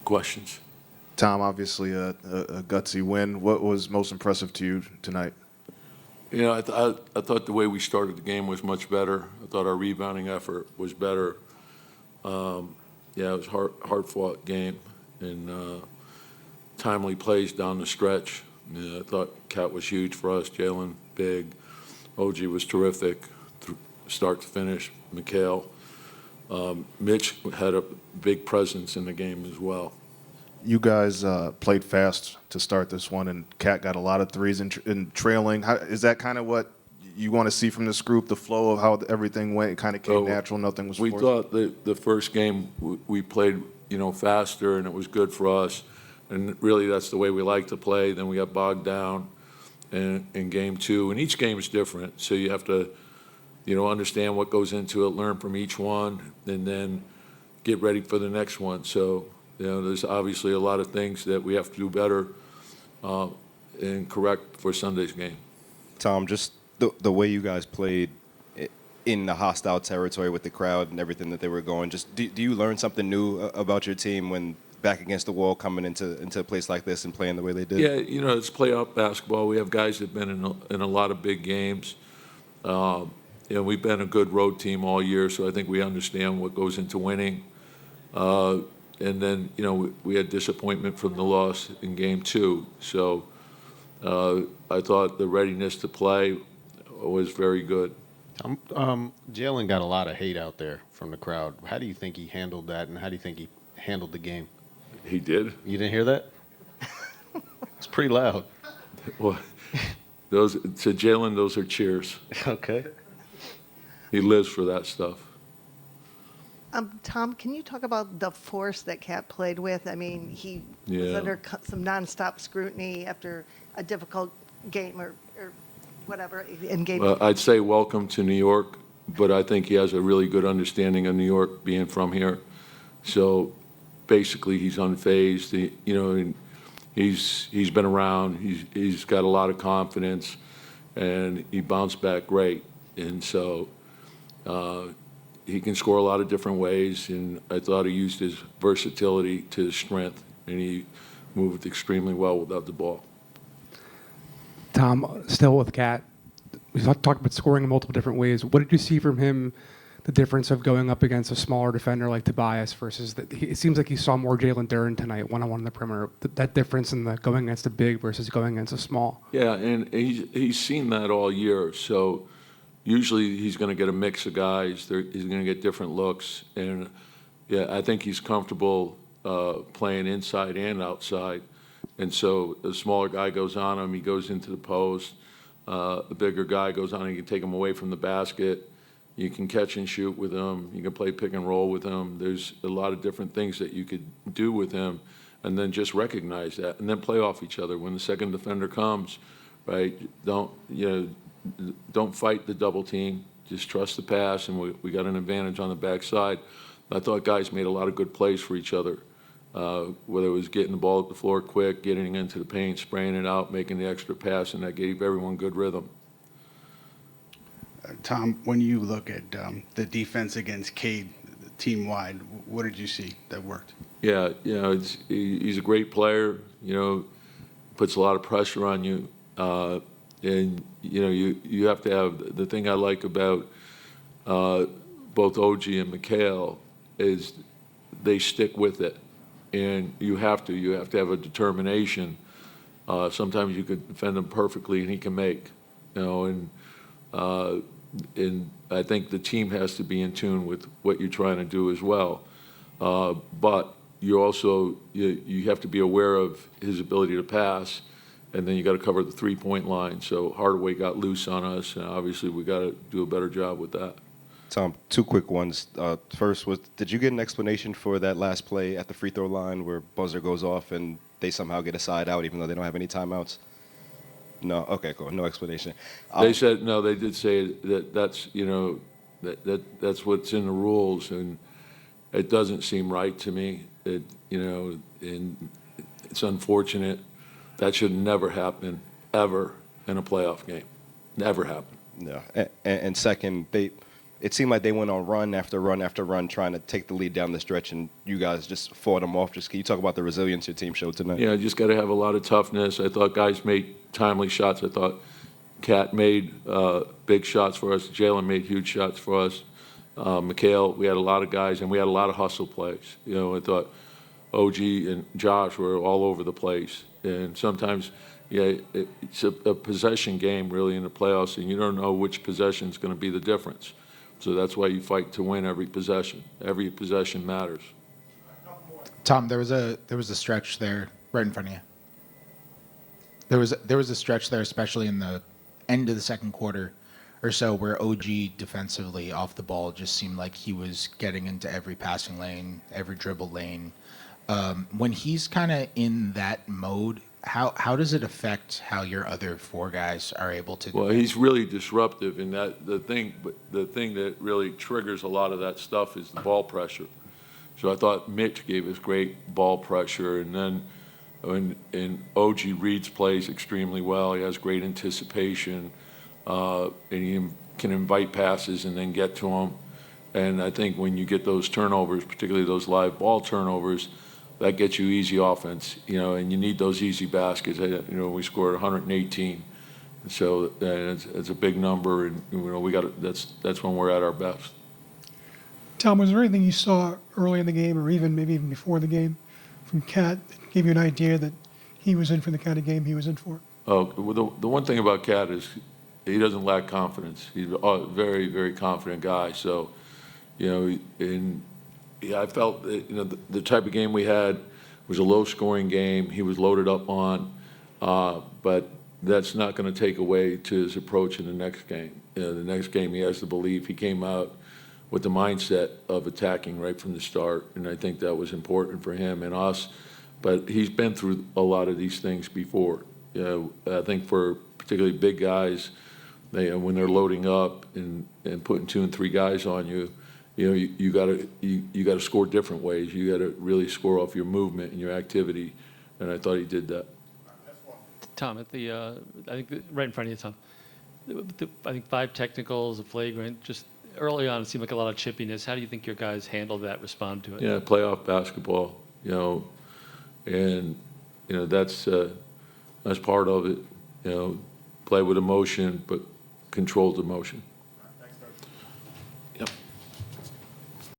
questions. Tom, obviously a gutsy win. What was most impressive to you tonight? You know, I thought the way we started the game was much better. I thought our rebounding effort was better. Yeah, it was hard-fought game and timely plays down the stretch. Yeah, I thought Cat was huge for us. Jalen, big. OG was terrific, start to finish. Mikhail. Mitch had a big presence in the game as well. You guys played fast to start this one, and Cat got a lot of threes in trailing. Is that kind of what you want to see from this group, the flow of how everything went? It kind of came natural, nothing was forced? We thought the first game we played, faster, and it was good for us. And really that's the way we like to play. Then we got bogged down in game two. And each game is different, so you have to, understand what goes into it, learn from each one, and then get ready for the next one. So, there's obviously a lot of things that we have to do better and correct for Sunday's game. Tom, just the way you guys played in the hostile territory with the crowd and everything that they were going, just do you learn something new about your team when back against the wall coming into a place like this and playing the way they did? Yeah, it's playoff basketball. We have guys that have been in a lot of big games. We've been a good road team all year, so I think we understand what goes into winning. And then, we had disappointment from the loss in game two. So I thought the readiness to play was very good. Jalen got a lot of hate out there from the crowd. How do you think he handled that, and how do you think he handled the game? He did. You didn't hear that? It's pretty loud. Well, to Jalen, those are cheers. Okay. He lives for that stuff. Tom, can you talk about the force that Cat played with? I mean, he was under some nonstop scrutiny after a difficult game or whatever in game. I'd say welcome to New York, but I think he has a really good understanding of New York, being from here. So basically, he's unfazed. He's been around. He's got a lot of confidence, and he bounced back great. And so he can score a lot of different ways, and I thought he used his versatility to his strength, and he moved extremely well without the ball. Tom, still with Cat, we talked about scoring in multiple different ways. What did you see from him, the difference of going up against a smaller defender like Tobias versus it seems like he saw more Jalen Duren tonight, one-on-one in the perimeter, that difference in the going against a big versus going against a small? Yeah, and he's seen that all year, so usually he's going to get a mix of guys. He's going to get different looks, and yeah, I think he's comfortable playing inside and outside. And so a smaller guy goes on him, he goes into the post. A bigger guy goes on, he can take him away from the basket. You can catch and shoot with him. You can play pick and roll with him. There's a lot of different things that you could do with him, and then just recognize that, and then play off each other. When the second defender comes, right, don't fight the double team. Just trust the pass, and we got an advantage on the backside. I thought guys made a lot of good plays for each other, whether it was getting the ball up the floor quick, getting into the paint, spraying it out, making the extra pass, and that gave everyone good rhythm. Tom, when you look at the defense against Cade team-wide, what did you see that worked? Yeah, he's a great player, puts a lot of pressure on you. And, you have to have, the thing I like about both OG and Mikhail is they stick with it. And you have to have a determination. Sometimes you could defend him perfectly and he can make, and I think the team has to be in tune with what you're trying to do as well. But you also, you have to be aware of his ability to pass, and then you got to cover the three-point line. So Hardaway got loose on us, and obviously we got to do a better job with that. Tom, two quick ones. First was, did you get an explanation for that last play at the free throw line where buzzer goes off and they somehow get a side out even though they don't have any timeouts? No? Okay, cool. No explanation. They said, no, they did say that's that's what's in the rules, and it doesn't seem right to me. And it's unfortunate. That should never happen, ever, in a playoff game. Never happen. Yeah. And second, it seemed like they went on run after run after run trying to take the lead down the stretch, and you guys just fought them off. Just can you talk about the resilience your team showed tonight? Yeah, just got to have a lot of toughness. I thought guys made timely shots. I thought Cat made big shots for us. Jalen made huge shots for us. Mikhail, we had a lot of guys, and we had a lot of hustle plays. You know, I thought OG and Josh were all over the place. And sometimes, yeah, it's a possession game really in the playoffs, and you don't know which possession is going to be the difference. So that's why you fight to win every possession. Every possession matters. Tom, there was a stretch there right in front of you. There was a stretch there, especially in the end of the second quarter or so, where OG defensively off the ball just seemed like he was getting into every passing lane, every dribble lane. When he's kind of in that mode, how does it affect how your other four guys are able to? Well, he's really disruptive, and that the thing that really triggers a lot of that stuff is the ball pressure. So I thought Mitch gave us great ball pressure, and then and OG reads plays extremely well. He has great anticipation, and he can invite passes and then get to them. And I think when you get those turnovers, particularly those live ball turnovers, that gets you easy offense, you know, and you need those easy baskets. You know, we scored 118, so it's a big number, and you know that's when we're at our best. Tom, was there anything you saw early in the game, or maybe even before the game, from Cat that gave you an idea that he was in for the kind of game he was in for? Oh, well, the one thing about Cat is he doesn't lack confidence. He's a very, very confident guy. So, you know, yeah, I felt that, you know, the type of game we had was a low-scoring game. He was loaded up on, but that's not going to take away to his approach in the next game. You know, the next game he has to believe. He came out with the mindset of attacking right from the start, and I think that was important for him and us. But he's been through a lot of these things before. You know, I think for particularly big guys, when they're loading up and putting 2 and 3 guys on you, you know, you got to score different ways. You got to really score off your movement and your activity, and I thought he did that. Tom, at the I think right in front of you, Tom. I think 5 technicals, a flagrant. Just early on, it seemed like a lot of chippiness. How do you think your guys handled that, respond to it? Yeah, playoff basketball, you know, and you know that's part of it. You know, play with emotion, but controlled emotion.